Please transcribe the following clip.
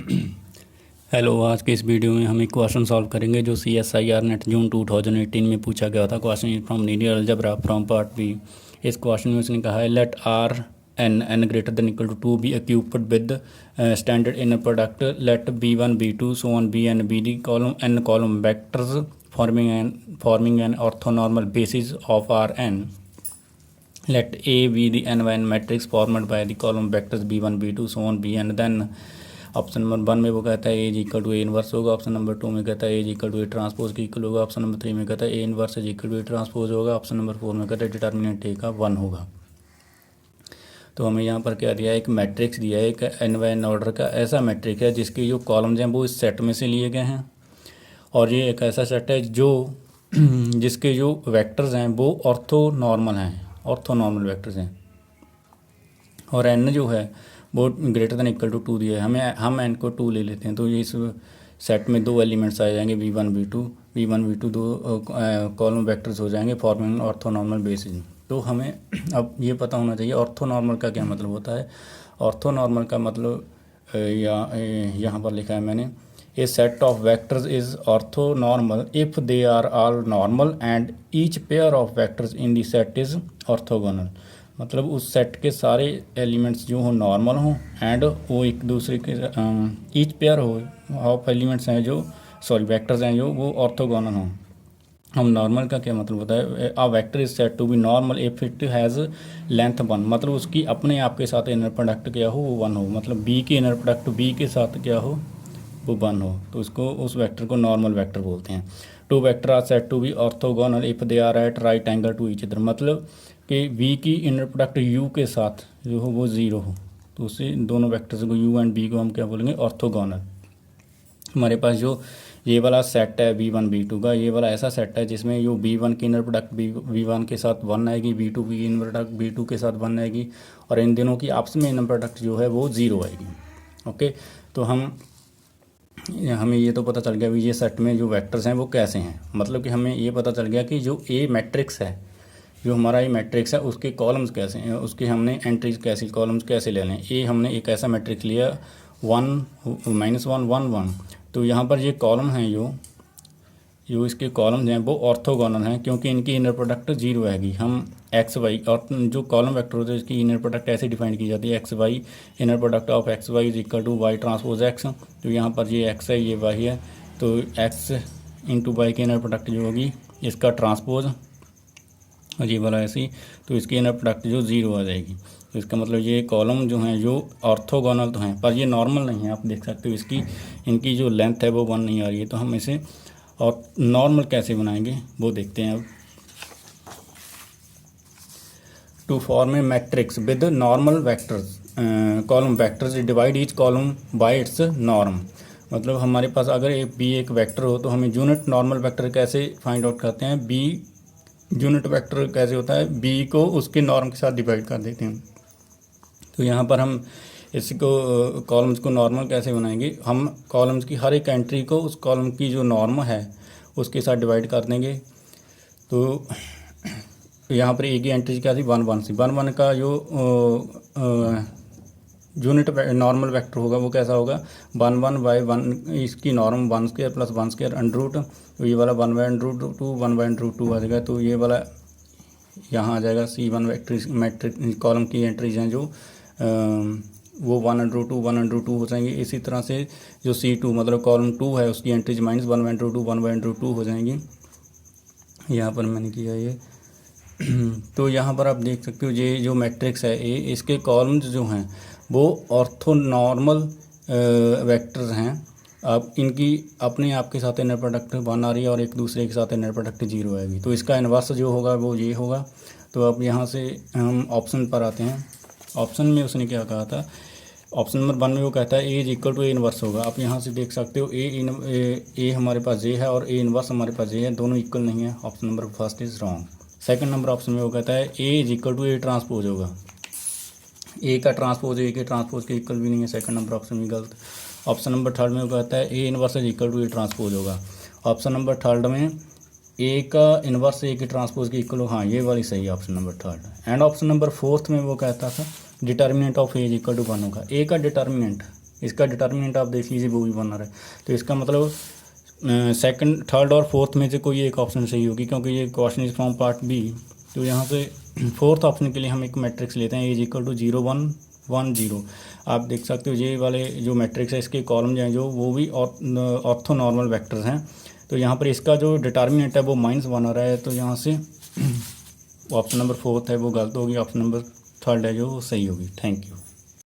Hello, आज के इस वीडियो में हम एक क्वेश्चन सॉल्व करेंगे जो CSIR नेट जून 2018 में पूछा गया था। Question is from linear algebra from part B. इस क्वेश्चन में उसने कहा है let R n greater than equal to 2 be equipped with standard inner product let B1 B2 so on B n be the column n column vectors forming n orthonormal basis of R n. Let A be the n by n matrix formed by the column vectors B1 B2 so on Bn then option number 1 में वो कहता है A is equal to A inverse होगा। Option number 2 में कहता है A is equal to A transpose के equal होगा। ऑप्शन नंबर 3 में कहता है A inverse is equal to A transpose होगा। ऑप्शन नंबर 4 में कहता है डिटर्मिनेंट ए का 1 होगा। तो हमें यहाँ पर क्या दिया है, एक मैट्रिक्स दिया है, एक एन बाय एन ऑर्डर का ऐसा मैट्रिक्स है जिसके जो कॉलम्स हैं वो इस सेट में से लिए गए हैं, और ये एक ऐसा सेट है जो जिसके जो वेक्टर्स हैं वो ऑर्थोनॉर्मल हैं, ऑर्थोनॉर्मल वेक्टर्स हैं, और एन जो है वो ग्रेटर देन इक्वल टू 2 दिया है। हम एन को 2 ले लेते हैं, तो ये इस सेट में 2 एलिमेंट्स आ जाएंगे B1 B2 दो कॉलम वेक्टर्स हो जाएंगे फॉर्मिंग ऑर्थोनॉर्मल बेसिस। तो हमें अब ये पता होना चाहिए ऑर्थोनॉर्मल का क्या मतलब होता है। ऑर्थोनॉर्मल का मतलब यहाँ पर लिखा है मैंने, a set of vectors is orthonormal if they are all normal and each pair of vectors in the set is orthogonal. मतलब उस सेट के सारे एलिमेंट्स जो हो नॉर्मल हों एंड वो एक दूसरे के ईच पेयर हो ऑफ एलिमेंट्स हैं जो वेक्टर्स हैं जो वो ऑर्थोगोनल हों। हम नॉर्मल का क्या मतलब होता है, a vector is said to be normal if it has length 1, मतलब उसकी अपने आप के साथ इनर प्रोडक्ट क्या हो वो 1 हो, मतलब बी की इनर प्रोडक्ट बी के साथ क्या हो वो 1 हो, तो उसको उस वेक्टर को नॉर्मल वेक्टर बोलते हैं। 2 vector are set to be orthogonal if they are at right angle to each other, मतलब कि v की इनर प्रोडक्ट u के साथ जो हो वो 0 हो, तो उससे दोनों वेक्टर्स को u एंड b को हम क्या बोलेंगे, ऑर्थोगोनल। हमारे पास जो ये वाला सेट है B1 B2 का, ये वाला ऐसा सेट है जिसमें जो B1 की इनर प्रोडक्ट B1 के साथ 1 आएगी, B2 की इनर प्रोडक्ट B2 के साथ 1 आएगी, और इन दोनों की आपस में इनर प्रोडक्ट जो है वो 0 आएगी। ओके, तो हमें ये तो पता चल गया भी ये सेट में जो वेक्टर्स हैं वो कैसे हैं, मतलब कि हमें ये पता चल गया कि जो ए मैट्रिक्स है, जो हमारा ये मैट्रिक्स है उसके कॉलम्स कैसे हैं, उसके हमने एंट्रीज कैसे, कॉलम्स कैसे ले लें। ए हमने एक ऐसा मैट्रिक्स लिया 1 -1 1 1, तो यहाँ पर ये कॉलम हैं जो इसके कॉलम्स हैं वो ऑर्थोगोनल हैं क्योंकि इनकी इनर प्रोडक्ट 0 आएगी। हम एक्स वाई, और जो कॉलम वेक्टर होते हैं इसकी इनर प्रोडक्ट ऐसे डिफाइन की जाती है, x y inner product of x y is equal to y transpose x. तो यहाँ पर ये एक्स है ये वाई है, तो एक्स इंटू वाई की इनर प्रोडक्ट जो होगी इसका ट्रांसपोज, और ये वाला ऐसी, तो इसकी इनर प्रोडक्ट जो 0 आ जाएगी। तो इसका मतलब ये कॉलम जो हैं जो ऑर्थोगोनल तो हैं पर ये नॉर्मल नहीं है, आप देख सकते हो इनकी जो लेंथ है वो 1 नहीं आ रही है। तो हम इसे और नॉर्मल कैसे बनाएंगे वो देखते हैं अब। To form a matrix with normal vectors column vectors divide each column by its norm, मतलब हमारे पास अगर एक वेक्टर हो तो हमें यूनिट नॉर्मल वेक्टर कैसे फाइंड आउट करते हैं, बी यूनिट वेक्टर कैसे होता है, बी को उसके नॉर्म के साथ डिवाइड कर देते हैं। तो यहाँ पर हम इसको कॉलम्स को नॉर्मल कैसे बनाएंगे, हम कॉलम्स की हर एक एंट्री को उस कॉलम की जो नॉर्म है उसके साथ डिवाइड कर देंगे। तो यहाँ पर एक ही एंट्री क्या थी 1 1 सी, 1 1 का जो यूनिट नॉर्मल वेक्टर होगा वो कैसा होगा 1 1 बाई 1, इसकी norm 1 square plus 1 square under root, तो ये वाला 1 by under root 2 1 by under root 2 आ जाएगा। तो ये वाला यहाँ आ जाएगा C1 मैट्रिक्स कॉलम की एंट्रीज हैं जो वो 1 अंडर रूट 2 1 अंडर रूट 2 हो जाएंगे। इसी तरह से जो C2 मतलब कॉलम 2 है उसकी entries -1 by under root 2 1 by under root 2 हो जाएंगी। यहाँ पर मैंने किया ये तो यहाँ पर आप देख सकते हो ये जो मैट्रिक्स है ए, इसके कॉलम्स जो हैं वो ऑर्थोनॉर्मल वेक्टर्स हैं। अब इनकी अपने आप के साथ इनर प्रोडक्ट 1 आ रही है और एक दूसरे के साथ इनर प्रोडक्ट 0 आएगी, तो इसका इनवर्स जो होगा वो ये होगा। तो अब यहाँ से हम ऑप्शन पर आते हैं। ऑप्शन में उसने क्या कहा था, ऑप्शन नंबर 1 में वो कहता है A is equal to A inverse होगा। आप यहाँ से देख सकते हो ए हमारे पास ये है और ए इनवर्स हमारे पास ये है, दोनों इक्वल नहीं है। Option number first is wrong. Second number option में वो कहता है A is equal to A transpose होगा, ए का ट्रांसपोज ए के ट्रांसपोज के इक्वल भी नहीं है, सेकंड नंबर ऑप्शन में गलत। ऑप्शन नंबर थर्ड में वो कहता है A inverse is equal to A transpose होगा। ऑप्शन नंबर थर्ड में ए का इनवर्स ए के ट्रांसपोज के इक्वल हो, हाँ ये वाली सही है option number third. And option number fourth में वो कहता था determinant of A is equal to 1 होगा। ए का डिटर्मिनेंट इसका डिटर्मिनेंट आप देख लीजिए वो भी 1 आ रहा है। तो इसका मतलब सेकंड, थर्ड और फोर्थ में से कोई एक ऑप्शन सही होगी, क्योंकि ये question is from part B. तो यहाँ से फोर्थ ऑप्शन के लिए हम एक मैट्रिक्स लेते हैं, A = 0 1 1 0। आप देख सकते हो ये वाले जो मैट्रिक्स है इसके कॉलम जो हैं जो वो भी ऑर्थोनॉर्मल वेक्टर्स हैं। तो यहाँ पर इसका जो डिटर्मिनेंट है वो -1 आ रहा है। तो यहाँ से ऑप्शन नंबर फोर्थ है वो गलत होगी, ऑप्शन नंबर थर्ड है जो सही होगी। Thank you.